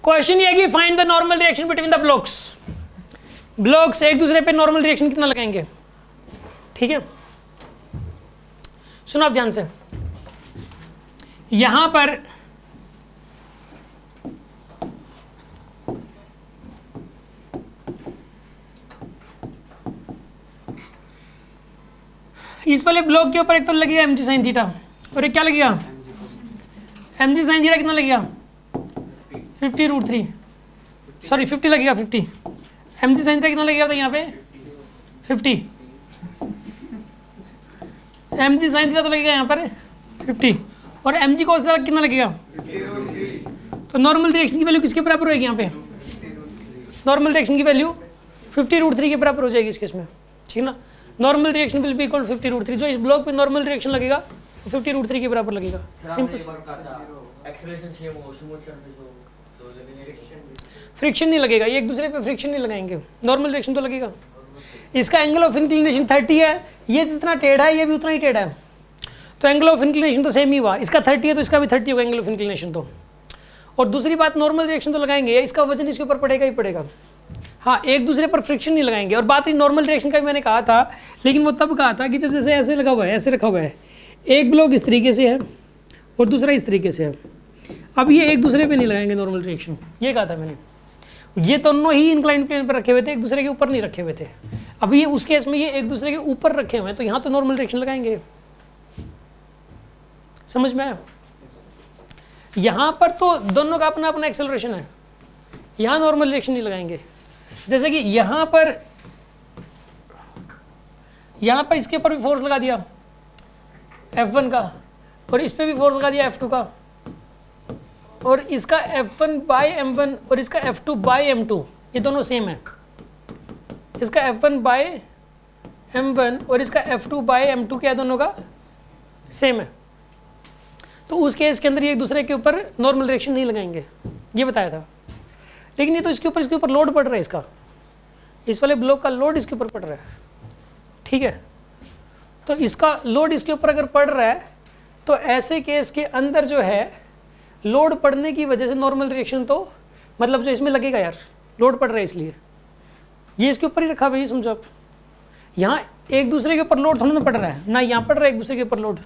Question ये है कि find the normal reaction between the blocks. Blocks एक दूसरे पे नॉर्मल रिएक्शन कितना लगाएंगे, ठीक है। सुनो आप ध्यान से, यहां पर इस वाले ब्लॉक के ऊपर एक तो लगेगा एम जी साइन थीटा, और एक क्या लगेगा एम जी साइन थीटा, कितना लगेगा 50√3, सॉरी 50 लगेगा 50। एम जी साइन थीटा कितना लगेगा था यहाँ पे 50, एम जी साइन थीटा तो लगेगा यहाँ पर 50, और एम जी कॉस थीटा कितना लगेगा। तो नॉर्मल रिएक्शन की वैल्यू किसके बराबर होगी यहाँ पे, नॉर्मल रिएक्शन की वैल्यू 50√3 के बराबर हो जाएगी इस केस में, ठीक है ना। Normal reaction will be equal 50√3, जो इस ब्लॉक पे नॉर्मल रिएक्शन लगेगा 50√3 के बराबर लगेगा। सिंपल, फ्रिक्शन नहीं लगेगा, ये एक दूसरे पे फ्रिक्शन नहीं लगाएंगे, नॉर्मल रिएक्शन तो लगेगा। इसका एंगल ऑफ इंक्लिनेशन 30 है, ये जितना टेढ़ा है ये भी उतना ही टेढ़ा है, तो एंगल ऑफ इंक्लिनेशन तो सेम ही हुआ। इसका 30 है तो इसका भी 30 होगा एंगल ऑफ इंक्लिनेशन तो। और दूसरी बात, नॉर्मल रिएक्शन तो लगाएंगे, इसका वजन इसके ऊपर पड़ेगा ही पड़ेगा। हाँ, एक दूसरे पर फ्रिक्शन नहीं लगाएंगे। और बात रही नॉर्मल रिएक्शन का भी मैंने कहा था, लेकिन वो तब कहा था कि जब जैसे ऐसे लगा हुआ है, ऐसे रखा हुआ है, एक ब्लॉक इस तरीके से है और दूसरा इस तरीके से है, अब ये एक दूसरे पे नहीं लगाएंगे नॉर्मल रिएक्शन, ये कहा था मैंने। ये दोनों ही इंक्लाइंड प्लेन पर रखे हुए थे, एक दूसरे के ऊपर नहीं रखे हुए थे। अब ये उस केस में ये एक दूसरे के ऊपर रखे हुए हैं, तो यहाँ तो नॉर्मल रिएक्शन लगाएंगे। समझ में आया? यहाँ पर तो दोनों का अपना अपना एक्सेलरेशन है, यहाँ नॉर्मल रिएक्शन नहीं लगाएंगे। जैसे कि यहाँ पर इसके ऊपर भी फोर्स लगा दिया F1 का, और इस पे भी फोर्स लगा दिया F2 का, और इसका F1/m1 और इसका F2/m2, ये दोनों सेम है। इसका F1/m1 और इसका F2/m2 क्या है, दोनों का सेम है। तो उस केस के अंदर ये एक दूसरे के ऊपर नॉर्मल रिएक्शन नहीं लगाएंगे, ये बताया था। लेकिन ये तो इसके ऊपर लोड पड़ रहा है, इसका इस वाले ब्लॉक का लोड इसके ऊपर पड़ रहा है, ठीक है। तो इसका लोड इसके ऊपर अगर पड़ रहा है तो ऐसे केस के अंदर जो है लोड पड़ने की वजह से नॉर्मल रिएक्शन तो मतलब जो इसमें लगेगा यार, लोड पड़ रहा है इसलिए ये इसके ऊपर ही रखा हुआ है, ये समझो आप। यहाँ एक दूसरे के ऊपर लोड थोड़ा ना पड़ रहा है, ना यहाँ पड़ रहा है एक दूसरे के ऊपर लोड।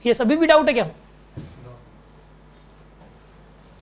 ये सभी भी डाउट है क्या?